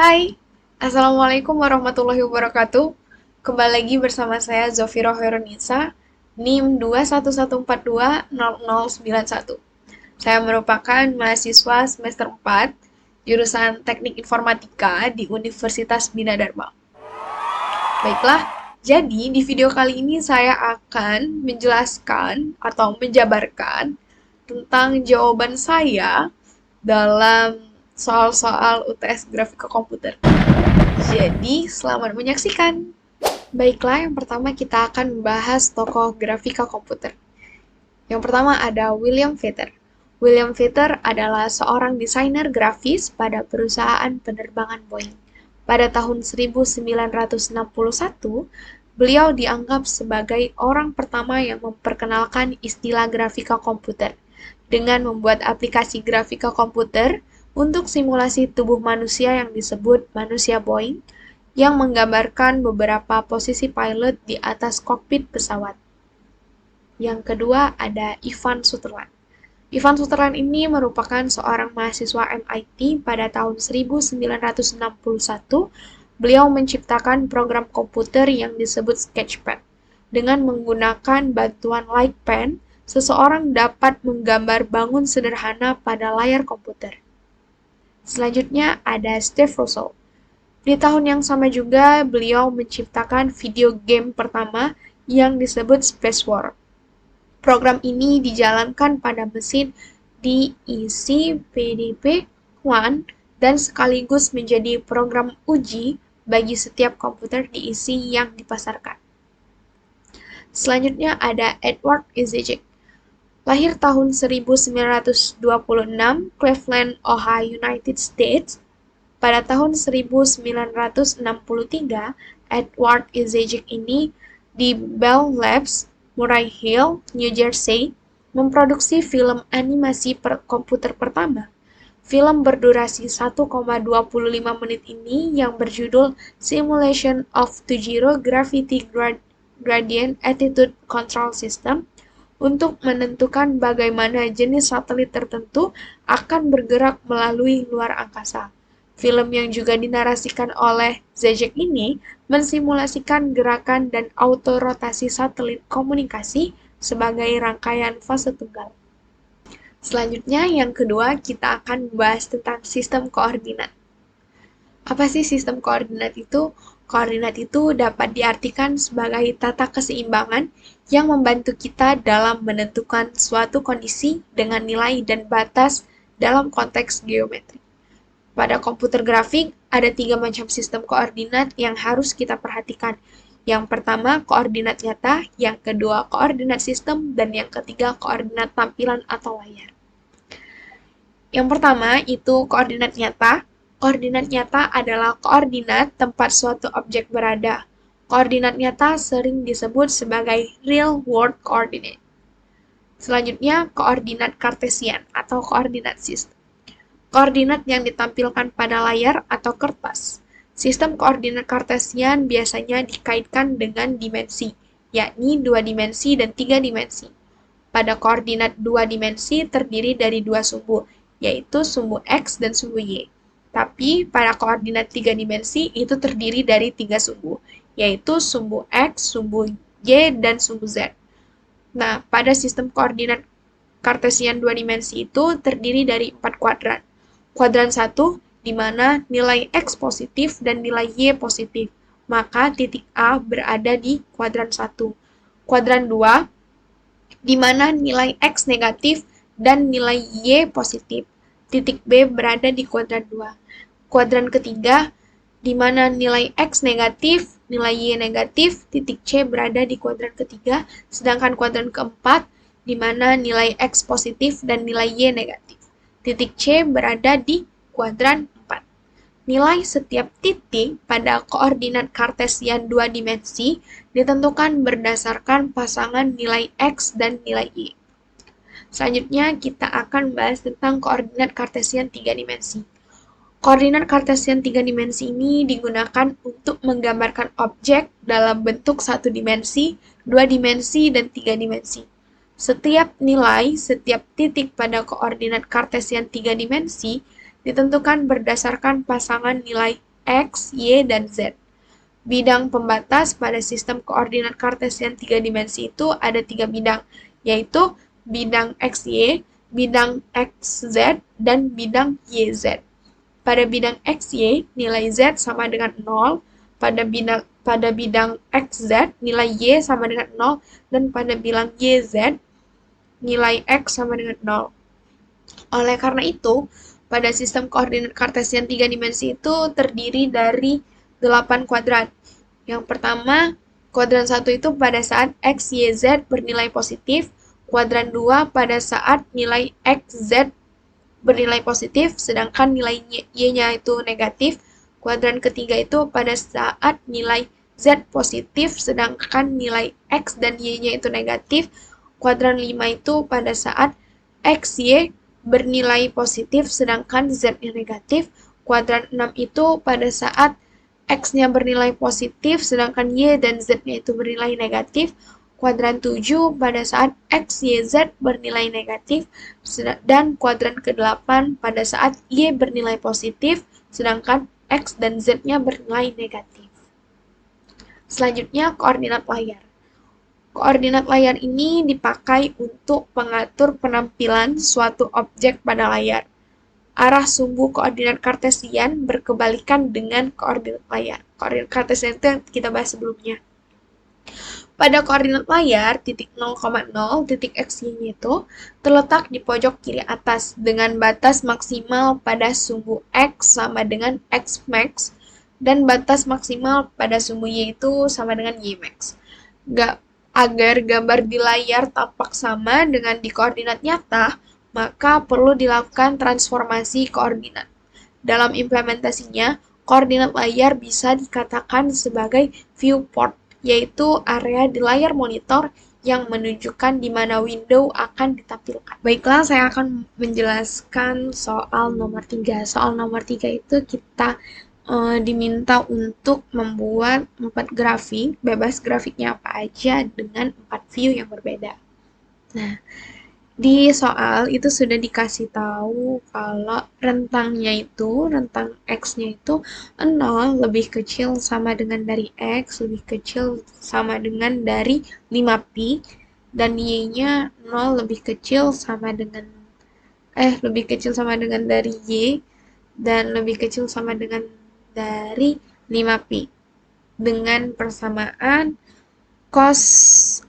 Hai, Assalamualaikum warahmatullahi wabarakatuh. Kembali lagi bersama saya Zofiro Hoironisa, NIM 211420091. Saya merupakan mahasiswa semester 4, jurusan Teknik Informatika di Universitas Bina Dharma. Baiklah, jadi di video kali ini saya akan menjelaskan atau menjabarkan tentang jawaban saya dalam soal-soal UTS Grafika Komputer. Jadi, selamat menyaksikan. Baiklah, yang pertama kita akan membahas tokoh grafika komputer. Yang pertama ada William Feather. William Feather adalah seorang desainer grafis pada perusahaan penerbangan Boeing. Pada tahun 1961, beliau dianggap sebagai orang pertama yang memperkenalkan istilah grafika komputer dengan membuat aplikasi grafika komputer untuk simulasi tubuh manusia yang disebut manusia Boeing yang menggambarkan beberapa posisi pilot di atas kokpit pesawat. Yang kedua ada Ivan Sutherland. Ivan Sutherland ini merupakan seorang mahasiswa MIT pada tahun 1961. Beliau menciptakan program komputer yang disebut Sketchpad. Dengan menggunakan bantuan light pen, seseorang dapat menggambar bangun sederhana pada layar komputer. Selanjutnya ada Steve Russell. Di tahun yang sama juga, beliau menciptakan video game pertama yang disebut Space War. Program ini dijalankan pada mesin DEC PDP-1 dan sekaligus menjadi program uji bagi setiap komputer DEC yang dipasarkan. Selanjutnya ada Edward Izejek. Lahir tahun 1926, Cleveland, Ohio, United States. Pada tahun 1963, Edward Izejek ini di Bell Labs, Murray Hill, New Jersey, memproduksi film animasi komputer pertama. Film berdurasi 1,25 menit ini yang berjudul Simulation of Two-Zero Gravity Gradient Attitude Control System untuk menentukan bagaimana jenis satelit tertentu akan bergerak melalui luar angkasa. Film yang juga dinarasikan oleh Zajek ini mensimulasikan gerakan dan autorotasi satelit komunikasi sebagai rangkaian fase tunggal. Selanjutnya, yang kedua, kita akan membahas tentang sistem koordinat. Apa sih sistem koordinat itu? Koordinat itu dapat diartikan sebagai tata keseimbangan yang membantu kita dalam menentukan suatu kondisi dengan nilai dan batas dalam konteks geometri. Pada komputer grafik, ada 3 macam sistem koordinat yang harus kita perhatikan. Yang pertama, koordinat nyata, yang kedua, koordinat sistem, dan yang ketiga, koordinat tampilan atau layar. Yang pertama, itu koordinat nyata. Koordinat nyata adalah koordinat tempat suatu objek berada. Koordinat nyata sering disebut sebagai real world coordinate. Selanjutnya, koordinat kartesian atau koordinat sistem. Koordinat yang ditampilkan pada layar atau kertas. Sistem koordinat kartesian biasanya dikaitkan dengan dimensi, yakni 2 dimensi dan 3 dimensi. Pada koordinat 2 dimensi terdiri dari 2 sumbu, yaitu sumbu X dan sumbu Y. Tapi pada koordinat 3 dimensi itu terdiri dari 3 sumbu, yaitu sumbu X, sumbu Y, dan sumbu Z. Nah, pada sistem koordinat kartesian 2 dimensi itu terdiri dari 4 kuadran. Kuadran 1, di mana nilai X positif dan nilai Y positif, maka titik A berada di kuadran 1. Kuadran 2, di mana nilai X negatif dan nilai Y positif. Titik B berada di kuadran 2. Kuadran ketiga, di mana nilai X negatif, nilai Y negatif, titik C berada di kuadran ketiga, sedangkan kuadran keempat, di mana nilai X positif dan nilai Y negatif. Titik C berada di kuadran 4. Nilai setiap titik pada koordinat kartesian 2 dimensi ditentukan berdasarkan pasangan nilai X dan nilai Y. Selanjutnya, kita akan membahas tentang koordinat kartesian 3 dimensi. Koordinat kartesian 3 dimensi ini digunakan untuk menggambarkan objek dalam bentuk 1 dimensi, 2 dimensi, dan 3 dimensi. Setiap nilai, setiap titik pada koordinat kartesian 3 dimensi ditentukan berdasarkan pasangan nilai X, Y, dan Z. Bidang pembatas pada sistem koordinat kartesian 3 dimensi itu ada 3 bidang, yaitu bidang XY, bidang XZ, dan bidang YZ. Pada bidang XY, nilai Z sama dengan 0, pada bidang XZ, nilai Y sama dengan 0, dan pada bidang YZ, nilai X sama dengan 0. Oleh karena itu, pada sistem koordinat kartesian 3 dimensi itu terdiri dari 8 kuadran. Yang pertama, kuadran 1 itu pada saat X, Y, Z bernilai positif, kuadran 2 pada saat nilai X, Z bernilai positif, sedangkan nilai Y-nya itu negatif. Kuadran ketiga itu pada saat nilai Z positif, sedangkan nilai X dan Y-nya itu negatif. Kuadran 5 itu pada saat X, Y bernilai positif, sedangkan Z-nya negatif. Kuadran 6 itu pada saat X-nya bernilai positif, sedangkan Y dan Z-nya itu bernilai negatif. Kuadran 7 pada saat X, Y, Z bernilai negatif, dan kuadran ke-8 pada saat Y bernilai positif, sedangkan X dan Z-nya bernilai negatif. Selanjutnya, koordinat layar. Koordinat layar ini dipakai untuk mengatur penampilan suatu objek pada layar. Arah sumbu koordinat kartesian berkebalikan dengan koordinat layar. Koordinat kartesian itu yang kita bahas sebelumnya. Pada koordinat layar, titik 0,0, titik x-nya itu terletak di pojok kiri atas dengan batas maksimal pada sumbu x sama dengan x max dan batas maksimal pada sumbu y itu sama dengan y max. Agar gambar di layar tampak sama dengan di koordinat nyata, maka perlu dilakukan transformasi koordinat. Dalam implementasinya, koordinat layar bisa dikatakan sebagai viewport, yaitu area di layar monitor yang menunjukkan di mana window akan ditampilkan. Baiklah, saya akan menjelaskan soal nomor 3. Soal nomor 3 itu kita diminta untuk membuat 4 grafik, bebas grafiknya apa aja dengan 4 view yang berbeda. Nah, di soal itu sudah dikasih tahu kalau rentangnya itu, rentang X-nya itu 0 lebih kecil sama dengan dari X, lebih kecil sama dengan dari 5pi, dan Y-nya 0 lebih kecil sama dengan dari Y, dan lebih kecil sama dengan dari 5pi. Dengan persamaan cos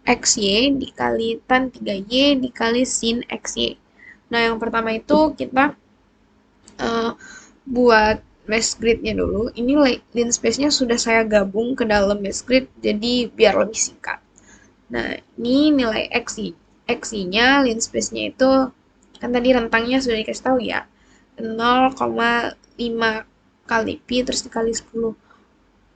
XY dikali tan 3Y dikali sin XY. Nah, yang pertama itu kita buat mesh grid-nya dulu. Ini line space-nya sudah saya gabung ke dalam mesh grid, jadi biar lebih singkat. Nah, ini nilai XY-nya, line space-nya itu, kan tadi rentangnya sudah dikasih tahu ya, 0,5 kali pi terus dikali 10.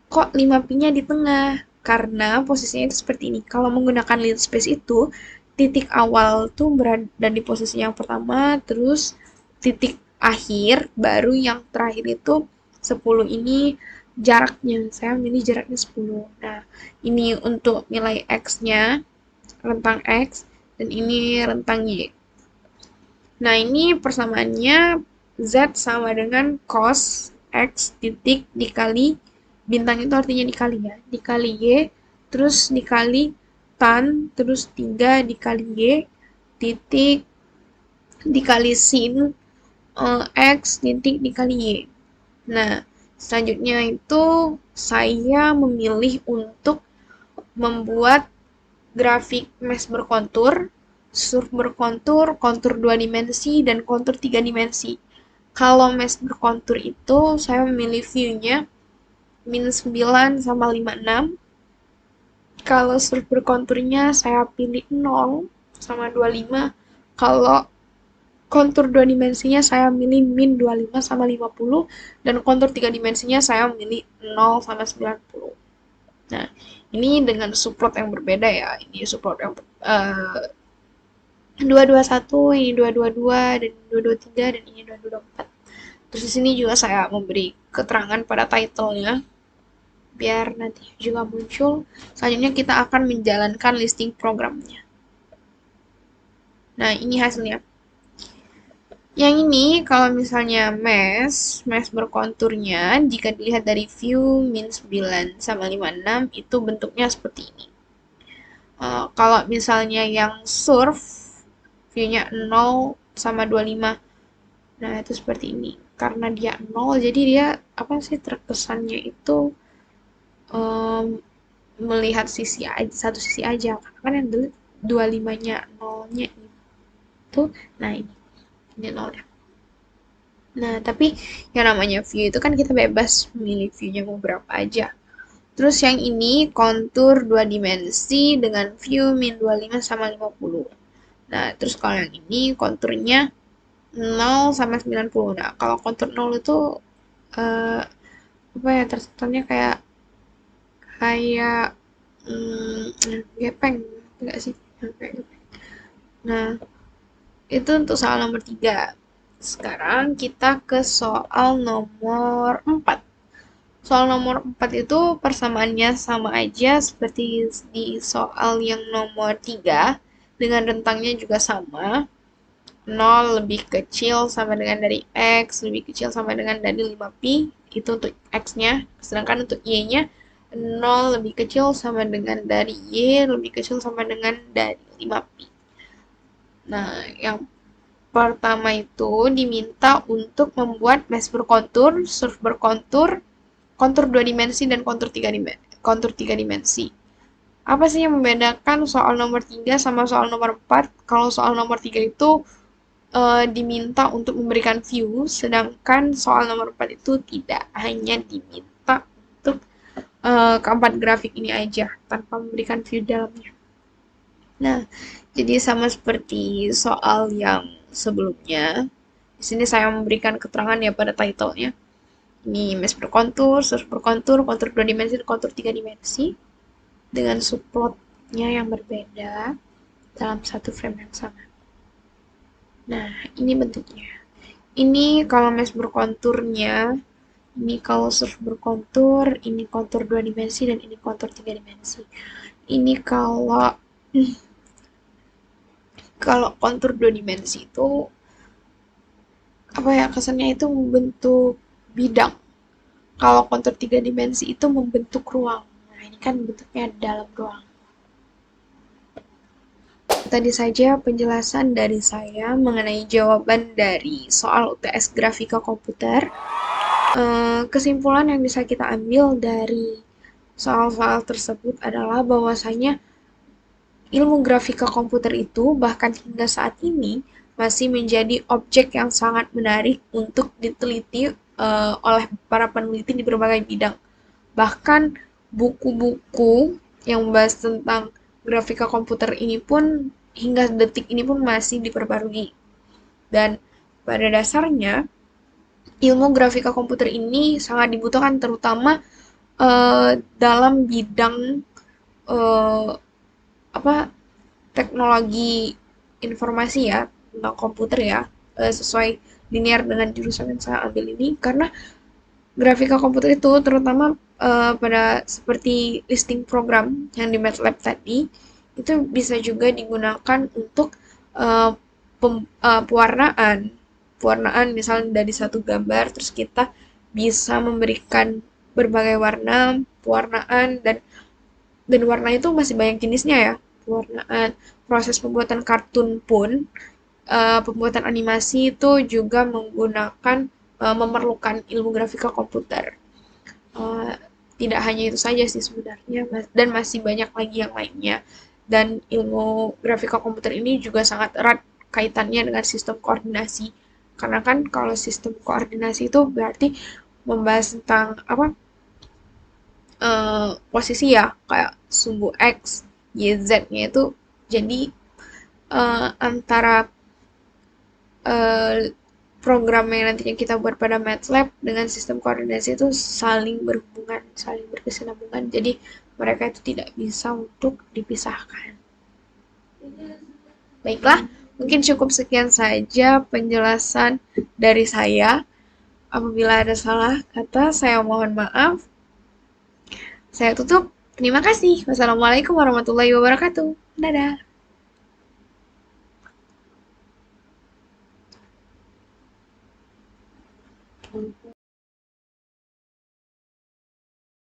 Kok 5pi-nya di tengah? Karena posisinya itu seperti ini. Kalau menggunakan line space itu, titik awal tuh berada di posisi yang pertama, terus titik akhir, baru yang terakhir itu 10 ini jaraknya. Saya milih jaraknya 10. Nah, ini untuk nilai X-nya, rentang X, dan ini rentang Y. Nah, ini persamaannya Z sama dengan cos X titik dikali, bintang itu artinya dikali ya, dikali Y, terus dikali tan, terus 3 dikali Y, titik dikali sin X titik dikali Y. Nah, selanjutnya itu saya memilih untuk membuat grafik mesh berkontur, surf berkontur, kontur 2 dimensi, dan kontur 3 dimensi. Kalau mesh berkontur itu saya memilih view-nya -9 sama 56. Kalau surf berkonturnya saya pilih 0 sama 25. Kalau kontur 2 dimensinya saya milih -25 sama 50, dan kontur 3 dimensinya saya milih 0 sama 90. Nah, ini dengan subplot yang berbeda ya. Ini subplot yang 221, ini 222, dan 223, dan ini 224. Terus di sini juga saya memberi keterangan pada title-nya biar nanti juga muncul. Selanjutnya kita akan menjalankan listing programnya. Nah, ini hasilnya. Yang ini kalau misalnya mesh berkonturnya jika dilihat dari view min 9 sama 56 itu bentuknya seperti ini. Kalau misalnya yang surf view-nya 0 sama 25, nah itu seperti ini. Karena dia 0 jadi dia apa sih terkesannya itu em, melihat sisi aja, satu sisi aja. Karena kan yang dulu 25-nya 0-nya itu, nah ini 0 ya. Nah, tapi yang namanya view itu kan kita bebas memilih view-nya mau berapa aja. Terus yang ini kontur 2 dimensi dengan view min 25 sama 50. Nah, terus kalau yang ini konturnya 0 sama 90. Nah, kalau kontur 0 itu eh, apa ya terkesannya kayak kayak gepeng enggak sih? Kayak gepeng. Nah, itu untuk soal nomor 3. Sekarang kita ke soal nomor 4. Soal nomor 4 itu persamaannya sama aja seperti di soal yang nomor 3 dengan rentangnya juga sama. 0 lebih kecil sama dengan dari X, lebih kecil sama dengan dari 5pi, itu untuk X-nya. Sedangkan untuk Y-nya 0 lebih kecil sama dengan dari Y, lebih kecil sama dengan dari 5pi. Nah, yang pertama itu diminta untuk membuat mesh berkontur, surf berkontur, kontur 2 dimensi, dan kontur 3 dimensi. Apa sih yang membedakan soal nomor 3 sama soal nomor 4? Kalau soal nomor 3 itu diminta untuk memberikan view, sedangkan soal nomor 4 itu tidak, hanya diminta untuk keempat grafik ini aja, tanpa memberikan view dalamnya. Nah, jadi sama seperti soal yang sebelumnya, di sini saya memberikan keterangan ya pada title-nya. Ini mesh berkontur, surf berkontur, kontur 2 dimensi, dan kontur 3 dimensi dengan subplotnya yang berbeda dalam satu frame yang sama. Nah, ini bentuknya. Ini kalau mesh berkonturnya, ini kalau surf berkontur, ini kontur 2 dimensi, dan ini kontur 3 dimensi. Ini kalau kontur 2 dimensi itu apa ya kesannya itu membentuk bidang. Kalau kontur 3 dimensi itu membentuk ruang. Nah, ini kan bentuknya dalam ruang. Tadi saja penjelasan dari saya mengenai jawaban dari soal UTS Grafika Komputer. Kesimpulan yang bisa kita ambil dari soal-soal tersebut adalah bahwasanya ilmu grafika komputer itu bahkan hingga saat ini masih menjadi objek yang sangat menarik untuk diteliti oleh para peneliti di berbagai bidang. Bahkan buku-buku yang membahas tentang grafika komputer ini pun hingga detik ini pun masih diperbarui. Dan pada dasarnya ilmu grafika komputer ini sangat dibutuhkan terutama dalam bidang uh, apa teknologi informasi ya tentang komputer ya, sesuai linear dengan jurusan yang saya ambil ini, karena grafika komputer itu terutama pada seperti listing program yang di MATLAB tadi itu bisa juga digunakan untuk uh, pewarnaan misalnya dari satu gambar terus kita bisa memberikan berbagai warna pewarnaan, dan warna itu masih banyak jenisnya ya, pewarnaan, proses pembuatan kartun pun, pembuatan animasi itu juga menggunakan memerlukan ilmu grafika komputer. Uh, Tidak hanya itu saja sih sebenarnya, dan masih banyak lagi yang lainnya. Dan ilmu grafika komputer ini juga sangat erat kaitannya dengan sistem koordinasi. Karena kan kalau sistem koordinasi itu berarti membahas tentang apa posisi ya kayak sumbu X, Y, Z-nya itu jadi antara uh, program yang nantinya kita buat pada MATLAB dengan sistem koordinasi itu saling berhubungan, saling berkesinambungan. Jadi mereka itu tidak bisa untuk dipisahkan. Baiklah, mungkin cukup sekian saja penjelasan dari saya. Apabila ada salah kata, saya mohon maaf. Saya tutup. Terima kasih. Wassalamualaikum warahmatullahi wabarakatuh. Dadah.